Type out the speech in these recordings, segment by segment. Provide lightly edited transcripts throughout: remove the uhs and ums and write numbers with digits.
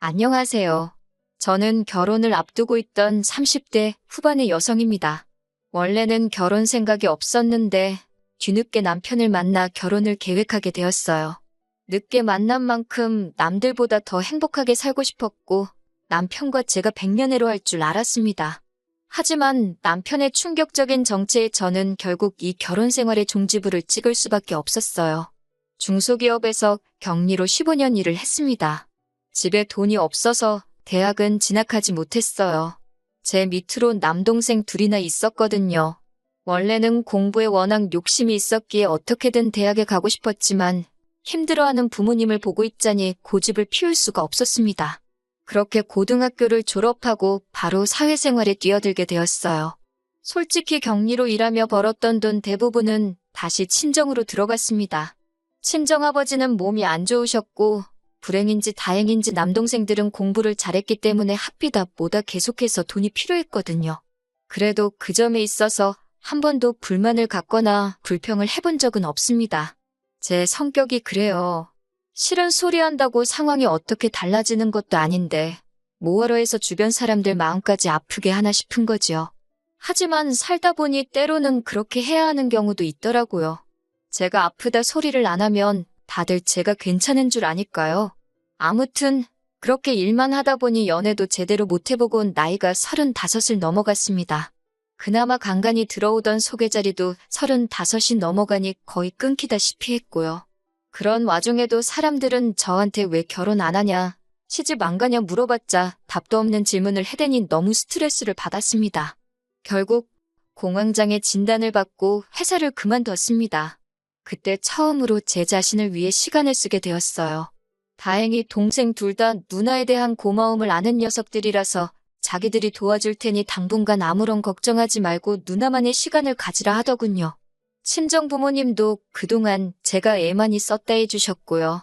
안녕하세요. 저는 결혼을 앞두고 있던 30대 후반의 여성입니다. 원래는 결혼 생각이 없었는데 뒤늦게 남편을 만나 결혼을 계획하게 되었어요. 늦게 만난 만큼 남들보다 더 행복하게 살고 싶었고 남편과 제가 백년해로 할 줄 알았습니다. 하지만 남편의 충격적인 정체에 저는 결국 이 결혼 생활의 종지부를 찍을 수밖에 없었어요. 중소기업에서 격리로 15년 일을 했습니다. 집에 돈이 없어서 대학은 진학하지 못했어요. 제 밑으로 남동생 둘이나 있었거든요. 원래는 공부에 워낙 욕심이 있었기에 어떻게든 대학에 가고 싶었지만 힘들어하는 부모님을 보고 있자니 고집을 피울 수가 없었습니다. 그렇게 고등학교를 졸업하고 바로 사회생활에 뛰어들게 되었어요. 솔직히 격리로 일하며 벌었던 돈 대부분은 다시 친정으로 들어갔습니다. 친정아버지는 몸이 안 좋으셨고 불행인지 다행인지 남동생들은 공부를 잘했기 때문에 학비다 뭐다 계속해서 돈이 필요했거든요. 그래도 그 점에 있어서 한 번도 불만을 갖거나 불평을 해본 적은 없습니다. 제 성격이 그래요. 싫은 소리 한다고 상황이 어떻게 달라지는 것도 아닌데 뭐하러 해서 주변 사람들 마음까지 아프게 하나 싶은 거지요. 하지만 살다 보니 때로는 그렇게 해야 하는 경우도 있더라고요. 제가 아프다 소리를 안 하면 다들 제가 괜찮은 줄 아니까요. 아무튼 그렇게 일만 하다 보니 연애도 제대로 못 해보고 온 나이가 35을 넘어갔습니다. 그나마 간간히 들어오던 소개자리도 35이 넘어가니 거의 끊기다시피 했고요. 그런 와중에도 사람들은 저한테 왜 결혼 안 하냐, 시집 안 가냐 물어봤자 답도 없는 질문을 해대니 너무 스트레스를 받았습니다. 결국 공황장애 진단을 받고 회사를 그만뒀습니다. 그때 처음으로 제 자신을 위해 시간을 쓰게 되었어요. 다행히 동생 둘 다 누나에 대한 고마움을 아는 녀석들이라서 자기들이 도와줄 테니 당분간 아무런 걱정하지 말고 누나만의 시간을 가지라 하더군요. 친정 부모님도 그동안 제가 애 많이 썼다 해주셨고요.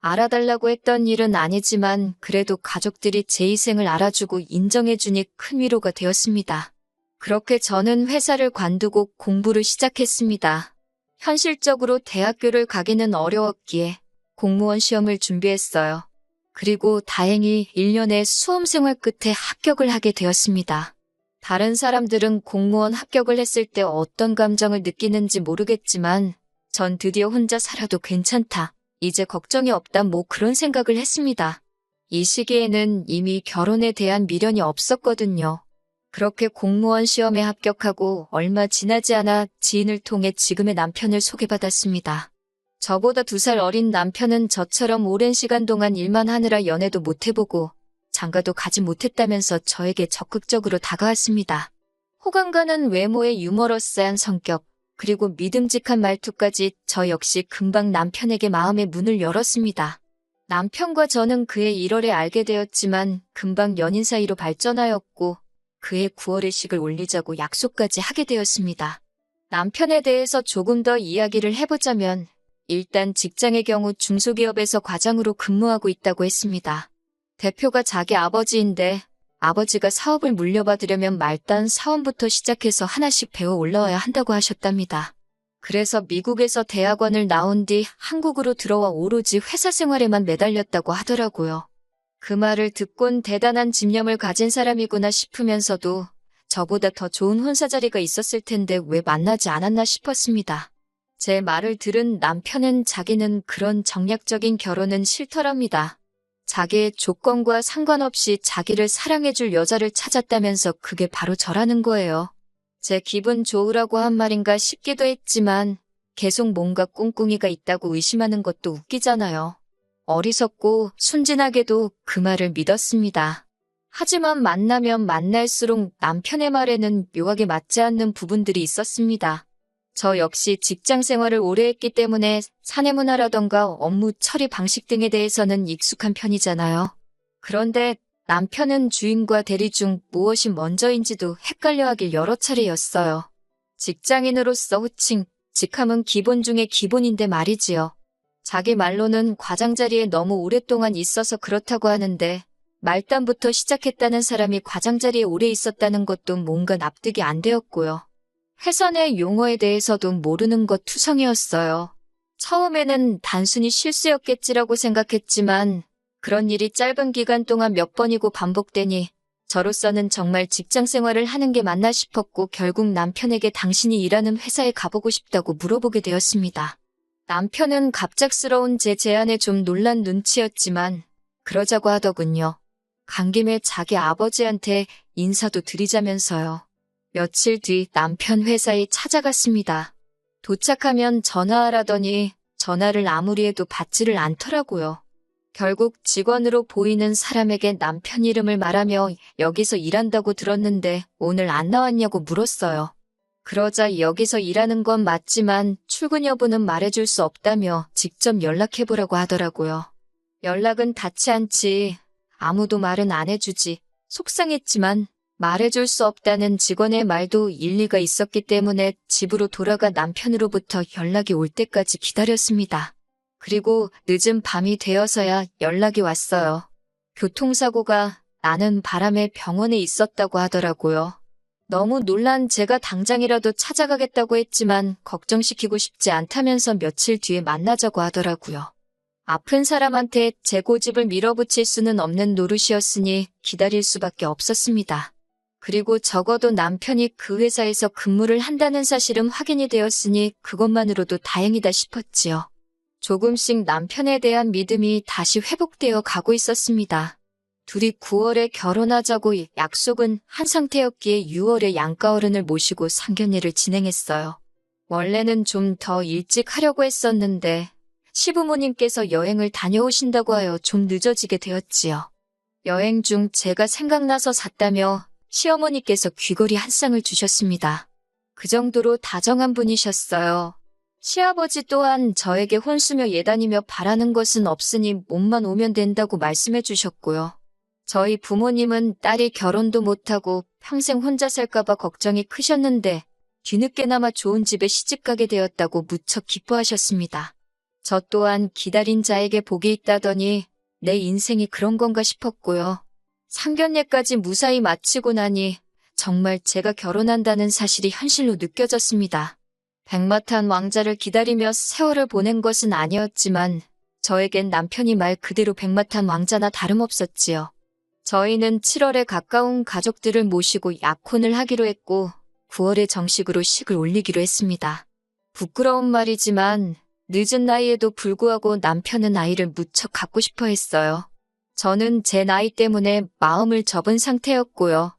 알아달라고 했던 일은 아니지만 그래도 가족들이 제 희생을 알아주고 인정해주니 큰 위로가 되었습니다. 그렇게 저는 회사를 관두고 공부를 시작했습니다. 현실적으로 대학교를 가기는 어려웠기에 공무원 시험을 준비했어요. 그리고 다행히 1년의 수험생활 끝에 합격을 하게 되었습니다. 다른 사람들은 공무원 합격을 했을 때 어떤 감정을 느끼는지 모르겠지만 전 드디어 혼자 살아도 괜찮다. 이제 걱정이 없다 뭐 그런 생각을 했습니다. 이 시기에는 이미 결혼에 대한 미련이 없었거든요. 그렇게 공무원 시험에 합격하고 얼마 지나지 않아 지인을 통해 지금의 남편을 소개받았습니다. 저보다 2살 어린 남편은 저처럼 오랜 시간 동안 일만 하느라 연애도 못 해보고 장가도 가지 못했다면서 저에게 적극적으로 다가왔습니다. 호감 가는 외모에 유머러스한 성격, 그리고 믿음직한 말투까지 저 역시 금방 남편에게 마음의 문을 열었습니다. 남편과 저는 그해 1월에 알게 되었지만 금방 연인 사이로 발전하였고 그해 9월에 식을 올리자고 약속까지 하게 되었습니다. 남편에 대해서 조금 더 이야기를 해보자면 일단 직장의 경우 중소기업에서 과장으로 근무하고 있다고 했습니다. 대표가 자기 아버지인데 아버지가 사업을 물려받으려면 말단 사원부터 시작해서 하나씩 배워 올라와야 한다고 하셨답니다. 그래서 미국에서 대학원을 나온 뒤 한국으로 들어와 오로지 회사 생활에만 매달렸다고 하더라고요. 그 말을 듣곤 대단한 집념을 가진 사람이구나 싶으면서도 저보다 더 좋은 혼사 자리가 있었을 텐데 왜 만나지 않았나 싶었습니다. 제 말을 들은 남편은 자기는 그런 정략적인 결혼은 싫더랍니다. 자기의 조건과 상관없이 자기를 사랑해줄 여자를 찾았다면서 그게 바로 저라는 거예요. 제 기분 좋으라고 한 말인가 싶기도 했지만 계속 뭔가 꿍꿍이가 있다고 의심하는 것도 웃기잖아요. 어리석고 순진하게도 그 말을 믿었습니다. 하지만 만나면 만날수록 남편의 말에는 묘하게 맞지 않는 부분들이 있었습니다. 저 역시 직장 생활을 오래 했기 때문에 사내 문화라던가 업무 처리 방식 등에 대해서는 익숙한 편이잖아요. 그런데 남편은 주인과 대리 중 무엇이 먼저인지도 헷갈려하길 여러 차례였어요. 직장인으로서 호칭, 직함은 기본 중에 기본인데 말이지요. 자기 말로는 과장 자리에 너무 오랫동안 있어서 그렇다고 하는데 말단부터 시작했다는 사람이 과장 자리에 오래 있었다는 것도 뭔가 납득이 안 되었고요. 회사 내 용어에 대해서도 모르는 것 투성이었어요. 처음에는 단순히 실수였겠지라고 생각했지만 그런 일이 짧은 기간 동안 몇 번이고 반복되니 저로서는 정말 직장 생활을 하는 게 맞나 싶었고 결국 남편에게 당신이 일하는 회사에 가보고 싶다고 물어보게 되었습니다. 남편은 갑작스러운 제 제안에 좀 놀란 눈치였지만 그러자고 하더군요. 간 김에 자기 아버지한테 인사도 드리자면서요. 며칠 뒤 남편 회사에 찾아갔습니다. 도착하면 전화하라더니 전화를 아무리 해도 받지를 않더라고요. 결국 직원으로 보이는 사람에게 남편 이름을 말하며 여기서 일한다고 들었는데 오늘 안 나왔냐고 물었어요. 그러자 여기서 일하는 건 맞지만 출근 여부는 말해줄 수 없다며 직접 연락해보라고 하더라고요. 연락은 닿지 않지. 아무도 말은 안 해주지. 속상했지만 말해줄 수 없다는 직원의 말도 일리가 있었기 때문에 집으로 돌아가 남편으로부터 연락이 올 때까지 기다렸습니다. 그리고 늦은 밤이 되어서야 연락이 왔어요. 교통사고가 나는 바람에 병원에 있었다고 하더라고요. 너무 놀란 제가 당장이라도 찾아가겠다고 했지만 걱정시키고 싶지 않다면서 며칠 뒤에 만나자고 하더라고요. 아픈 사람한테 제 고집을 밀어붙일 수는 없는 노릇이었으니 기다릴 수밖에 없었습니다. 그리고 적어도 남편이 그 회사에서 근무를 한다는 사실은 확인이 되었으니 그것만으로도 다행이다 싶었지요. 조금씩 남편에 대한 믿음이 다시 회복되어 가고 있었습니다. 둘이 9월에 결혼하자고 약속은 한 상태였기에 6월에 양가어른을 모시고 상견례를 진행했어요. 원래는 좀 더 일찍 하려고 했었는데 시부모님께서 여행을 다녀오신다고 하여 좀 늦어지게 되었지요. 여행 중 제가 생각나서 샀다며 시어머니께서 귀걸이 한 쌍을 주셨습니다. 그 정도로 다정한 분이셨어요. 시아버지 또한 저에게 혼수며 예단이며 바라는 것은 없으니 몸만 오면 된다고 말씀해 주셨고요. 저희 부모님은 딸이 결혼도 못하고 평생 혼자 살까봐 걱정이 크셨는데 뒤늦게나마 좋은 집에 시집가게 되었다고 무척 기뻐하셨습니다. 저 또한 기다린 자에게 복이 있다더니 내 인생이 그런 건가 싶었고요. 상견례까지 무사히 마치고 나니 정말 제가 결혼한다는 사실이 현실로 느껴졌습니다. 백마탄 왕자를 기다리며 세월을 보낸 것은 아니었지만 저에겐 남편이 말 그대로 백마탄 왕자나 다름없었지요. 저희는 7월에 가까운 가족들을 모시고 약혼을 하기로 했고 9월에 정식으로 식을 올리기로 했습니다. 부끄러운 말이지만 늦은 나이에도 불구하고 남편은 아이를 무척 갖고 싶어 했어요. 저는 제 나이 때문에 마음을 접은 상태였고요.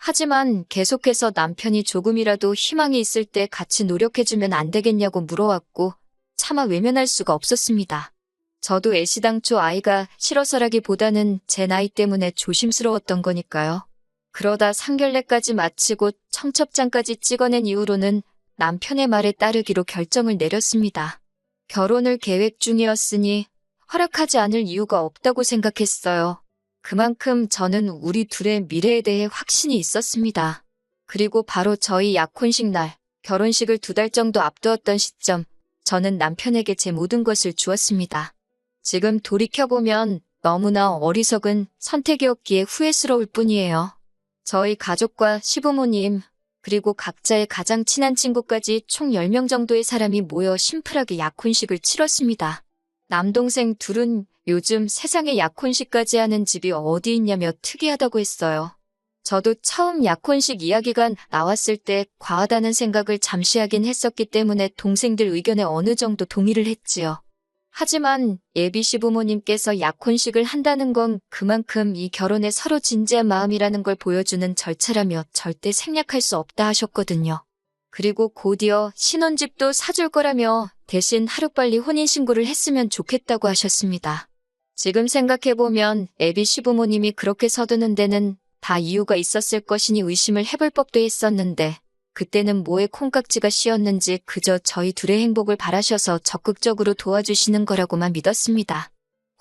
하지만 계속해서 남편이 조금이라도 희망이 있을 때 같이 노력해주면 안 되겠냐고 물어왔고 차마 외면할 수가 없었습니다. 저도 애시당초 아이가 싫어서라기보다는 제 나이 때문에 조심스러웠던 거니까요. 그러다 상견례까지 마치고 청첩장까지 찍어낸 이후로는 남편의 말에 따르기로 결정을 내렸습니다. 결혼을 계획 중이었으니 허락하지 않을 이유가 없다고 생각했어요. 그만큼 저는 우리 둘의 미래에 대해 확신이 있었습니다. 그리고 바로 저희 약혼식 날, 결혼식을 2달 정도 앞두었던 시점, 저는 남편에게 제 모든 것을 주었습니다. 지금 돌이켜보면 너무나 어리석은 선택이었기에 후회스러울 뿐이에요. 저희 가족과 시부모님, 그리고 각자의 가장 친한 친구까지 총 10명 정도의 사람이 모여 심플하게 약혼식을 치렀습니다. 남동생 둘은 요즘 세상에 약혼식까지 하는 집이 어디 있냐며 특이하다고 했어요. 저도 처음 약혼식 이야기가 나왔을 때 과하다는 생각을 잠시 하긴 했었기 때문에 동생들 의견에 어느 정도 동의를 했지요. 하지만 예비 시부모님께서 약혼식을 한다는 건 그만큼 이 결혼에 서로 진지한 마음이라는 걸 보여주는 절차라며 절대 생략할 수 없다 하셨거든요. 그리고 곧이어 신혼집도 사줄 거라며 대신 하루빨리 혼인신고를 했으면 좋겠다고 하셨습니다. 지금 생각해보면 예비 시부모님이 그렇게 서두는 데는 다 이유가 있었을 것이니 의심을 해볼 법도 했었는데 그때는 뭐에 콩깍지가 씌었는지 그저 저희 둘의 행복을 바라셔서 적극적으로 도와주시는 거라고만 믿었습니다.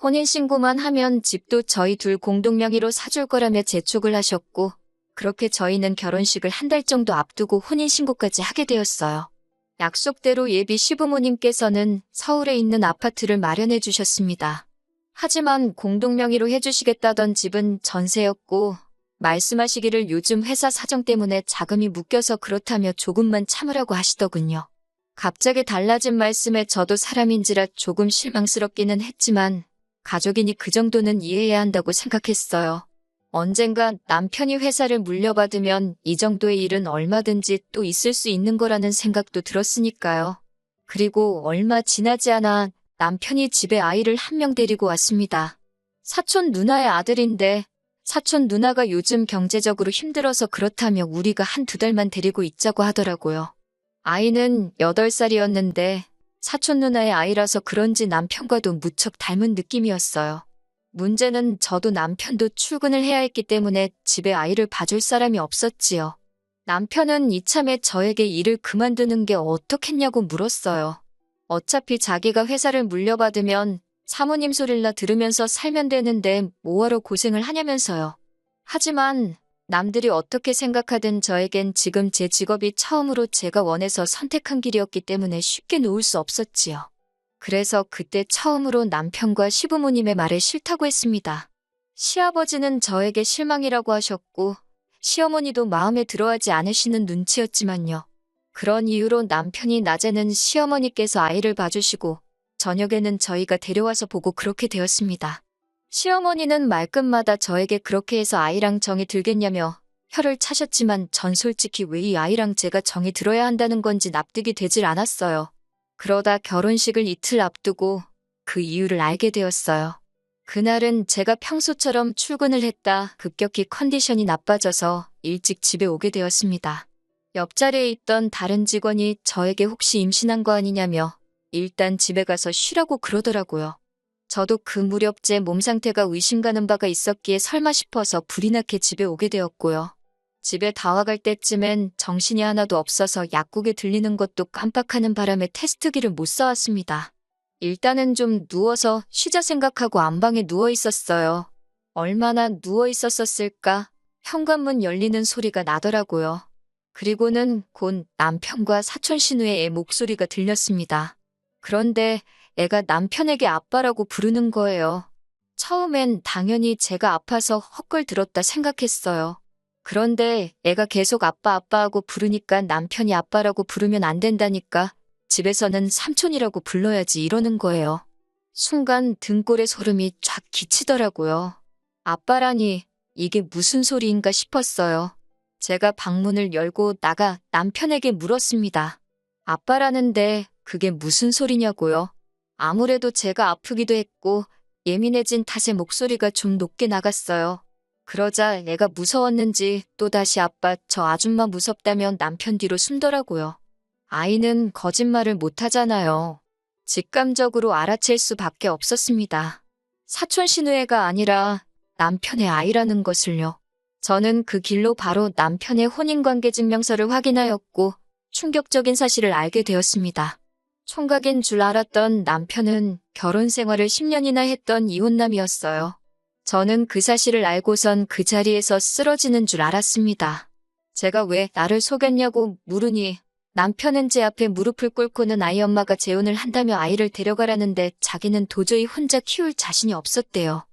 혼인신고만 하면 집도 저희 둘 공동 명의로 사줄 거라며 재촉을 하셨고 그렇게 저희는 결혼식을 1달 정도 앞두고 혼인신고까지 하게 되었어요. 약속대로 예비 시부모님께서는 서울에 있는 아파트를 마련해 주셨습니다. 하지만 공동 명의로 해주시겠다던 집은 전세였고 말씀하시기를 요즘 회사 사정 때문에 자금이 묶여서 그렇다며 조금만 참으라고 하시더군요. 갑자기 달라진 말씀에 저도 사람인지라 조금 실망스럽기는 했지만 가족이니 그 정도는 이해해야 한다고 생각했어요. 언젠가 남편이 회사를 물려받으면 이 정도의 일은 얼마든지 또 있을 수 있는 거라는 생각도 들었으니까요. 그리고 얼마 지나지 않아 남편이 집에 아이를 한 명 데리고 왔습니다. 사촌 누나의 아들인데 사촌 누나가 요즘 경제적으로 힘들어서 그렇다며 우리가 한두 달만 데리고 있자고 하더라고요. 아이는 8살이었는데 사촌 누나의 아이라서 그런지 남편과도 무척 닮은 느낌이었어요. 문제는 저도 남편도 출근을 해야 했기 때문에 집에 아이를 봐줄 사람이 없었지요. 남편은 이참에 저에게 일을 그만두는 게 어떻겠냐고 물었어요. 어차피 자기가 회사를 물려받으면 사모님 소릴나 들으면서 살면 되는데 뭐하러 고생을 하냐면서요. 하지만 남들이 어떻게 생각하든 저에겐 지금 제 직업이 처음으로 제가 원해서 선택한 길이었기 때문에 쉽게 놓을 수 없었지요. 그래서 그때 처음으로 남편과 시부모님의 말에 싫다고 했습니다. 시아버지는 저에게 실망이라고 하셨고 시어머니도 마음에 들어하지 않으시는 눈치였지만요. 그런 이유로 남편이 낮에는 시어머니께서 아이를 봐주시고 저녁에는 저희가 데려와서 보고 그렇게 되었습니다. 시어머니는 말끝마다 저에게 그렇게 해서 아이랑 정이 들겠냐며 혀를 차셨지만 전 솔직히 왜 이 아이랑 제가 정이 들어야 한다는 건지 납득이 되질 않았어요. 그러다 결혼식을 이틀 앞두고 그 이유를 알게 되었어요. 그날은 제가 평소처럼 출근을 했다 급격히 컨디션이 나빠져서 일찍 집에 오게 되었습니다. 옆자리에 있던 다른 직원이 저에게 혹시 임신한 거 아니냐며 일단 집에 가서 쉬라고 그러더라고요. 저도 그 무렵 제 몸 상태가 의심가는 바가 있었기에 설마 싶어서 불이 나게 집에 오게 되었고요. 집에 다 와갈 때쯤엔 정신이 하나도 없어서 약국에 들리는 것도 깜빡하는 바람에 테스트기를 못 사왔습니다. 일단은 좀 누워서 쉬자 생각하고 안방에 누워 있었어요. 얼마나 누워 있었을까? 현관문 열리는 소리가 나더라고요. 그리고는 곧 남편과 사촌 신우의 애 목소리가 들렸습니다. 그런데 애가 남편에게 아빠라고 부르는 거예요. 처음엔 당연히 제가 아파서 헛걸들었다 생각했어요. 그런데 애가 계속 아빠 아빠하고 부르니까 남편이 아빠라고 부르면 안 된다니까 집에서는 삼촌이라고 불러야지 이러는 거예요. 순간 등골에 소름이 쫙 끼치더라고요. 아빠라니 이게 무슨 소리인가 싶었어요. 제가 방문을 열고 나가 남편에게 물었습니다. 아빠라는데 그게 무슨 소리냐고요? 아무래도 제가 아프기도 했고 예민해진 탓에 목소리가 좀 높게 나갔어요. 그러자 애가 무서웠는지 또다시 아빠 저 아줌마 무섭다며 남편 뒤로 숨더라고요. 아이는 거짓말을 못하잖아요. 직감적으로 알아챌 수밖에 없었습니다. 사촌 신우애가 아니라 남편의 아이라는 것을요. 저는 그 길로 바로 남편의 혼인관계 증명서를 확인하였고 충격적인 사실을 알게 되었습니다. 총각인 줄 알았던 남편은 결혼 생활을 10년이나 했던 이혼남이었어요. 저는 그 사실을 알고선 그 자리에서 쓰러지는 줄 알았습니다. 제가 왜 나를 속였냐고 물으니 남편은 제 앞에 무릎을 꿇고는 아이 엄마가 재혼을 한다며 아이를 데려가라는데 자기는 도저히 혼자 키울 자신이 없었대요.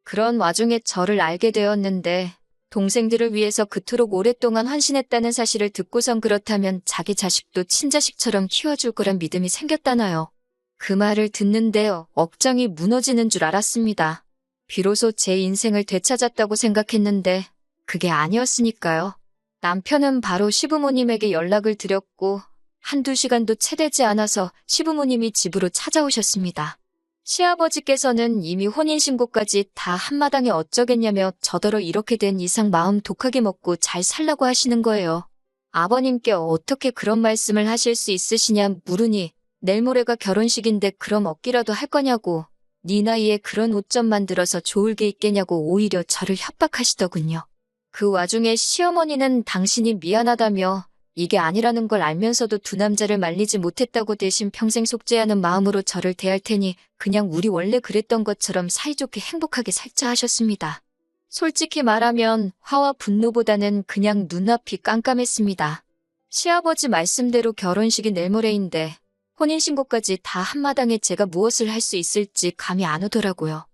그런 와중에 저를 알게 되었는데 동생들을 위해서 그토록 오랫동안 헌신했다는 사실을 듣고선 그렇다면 자기 자식도 친자식처럼 키워줄 거란 믿음이 생겼다나요. 그 말을 듣는데 억장이 무너지는 줄 알았습니다. 비로소 제 인생을 되찾았다고 생각했는데 그게 아니었으니까요. 남편은 바로 시부모님에게 연락을 드렸고 한두 시간도 채 되지 않아서 시부모님이 집으로 찾아오셨습니다. 시아버지께서는 이미 혼인신고까지 다 한마당에 어쩌겠냐며 저더러 이렇게 된 이상 마음 독하게 먹고 잘 살라고 하시는 거예요. 아버님께 어떻게 그런 말씀을 하실 수 있으시냐 물으니 내일 모레가 결혼식인데 그럼 얻기라도 할 거냐고 네 나이에 그런 옷 좀 만들어서 좋을 게 있겠냐고 오히려 저를 협박하시더군요. 그 와중에 시어머니는 당신이 미안하다며 이게 아니라는 걸 알면서도 두 남자를 말리지 못했다고 대신 평생 속죄하는 마음으로 저를 대할 테니 그냥 우리 원래 그랬던 것처럼 사이좋게 행복하게 살자 하셨습니다. 솔직히 말하면 화와 분노보다는 그냥 눈앞이 깜깜했습니다. 시아버지 말씀대로 결혼식이 내일 모레인데 혼인신고까지 다 한마당에 제가 무엇을 할 수 있을지 감이 안 오더라고요.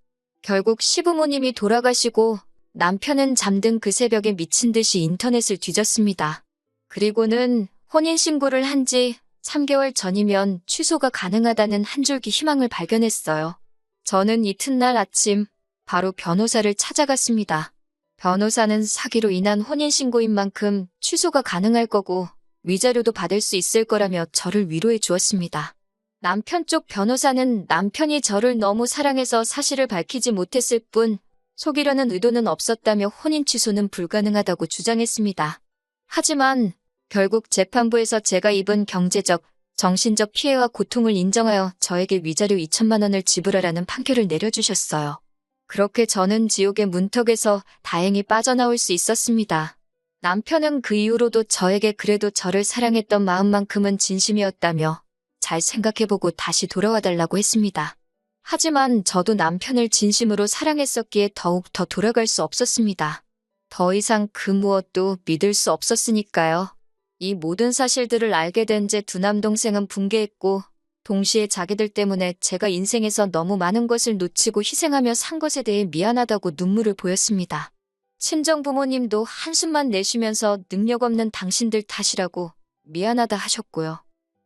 결국 시부모님이 돌아가시고 남편은 잠든 그 새벽에 미친 듯이 인터넷을 뒤졌습니다. 그리고는 혼인신고를 한 지 3개월 전이면 취소가 가능하다는 한 줄기 희망을 발견했어요. 저는 이튿날 아침 바로 변호사를 찾아갔습니다. 변호사는 사기로 인한 혼인신고인 만큼 취소가 가능할 거고 위자료도 받을 수 있을 거라며 저를 위로해 주었습니다. 남편 쪽 변호사는 남편이 저를 너무 사랑해서 사실을 밝히지 못했을 뿐 속이려는 의도는 없었다며 혼인 취소는 불가능하다고 주장했습니다. 하지만 결국 재판부에서 제가 입은 경제적, 정신적 피해와 고통을 인정하여 저에게 위자료 2천만 원을 지불하라는 판결을 내려주셨어요. 그렇게 저는 지옥의 문턱에서 다행히 빠져나올 수 있었습니다. 남편은 그 이후로도 저에게 그래도 저를 사랑했던 마음만큼은 진심이었다며 잘 생각해보고 다시 돌아와 달라고 했습니다. 하지만 저도 남편을 진심으로 사랑했었기에 더욱 더 돌아갈 수 없었습니다. 더 이상 그 무엇도 믿을 수 없었으니까요. 이 모든 사실들을 알게 된 제 두 남동생은 붕괴했고 동시에 자기들 때문에 제가 인생에서 너무 많은 것을 놓치고 희생하며 산 것에 대해 미안하다고 눈물을 보였습니다. 친정 부모님도 한숨만 내쉬면서 능력 없는 당신들 탓이라고 미안하다 하셨고요.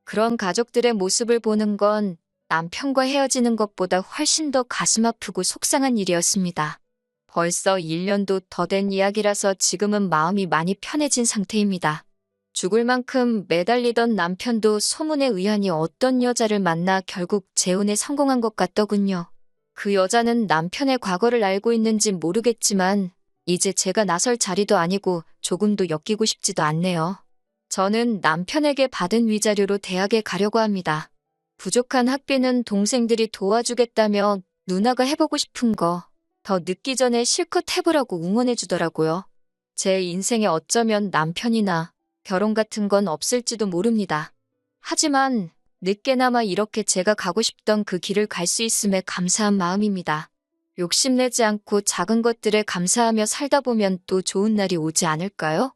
그런 가족들의 모습을 보는 건 남편과 헤어지는 것보다 훨씬 더 가슴 아프고 속상한 일이었습니다. 벌써 1년도 더 된 이야기라서 지금은 마음이 많이 편해진 상태입니다. 죽을 만큼 매달리던 남편도 소문에 의하니 어떤 여자를 만나 결국 재혼에 성공한 것 같더군요. 그 여자는 남편의 과거를 알고 있는지 모르겠지만 이제 제가 나설 자리도 아니고 조금도 엮이고 싶지도 않네요. 저는 남편에게 받은 위자료로 대학에 가려고 합니다. 부족한 학비는 동생들이 도와주겠다며 누나가 해보고 싶은 거 더 늦기 전에 실컷 해보라고 응원해 주더라고요. 제 인생에 어쩌면 남편이나 결혼 같은 건 없을지도 모릅니다. 하지만 늦게나마 이렇게 제가 가고 싶던 그 길을 갈 수 있음에 감사한 마음입니다. 욕심내지 않고 작은 것들에 감사하며 살다 보면 또 좋은 날이 오지 않을까요?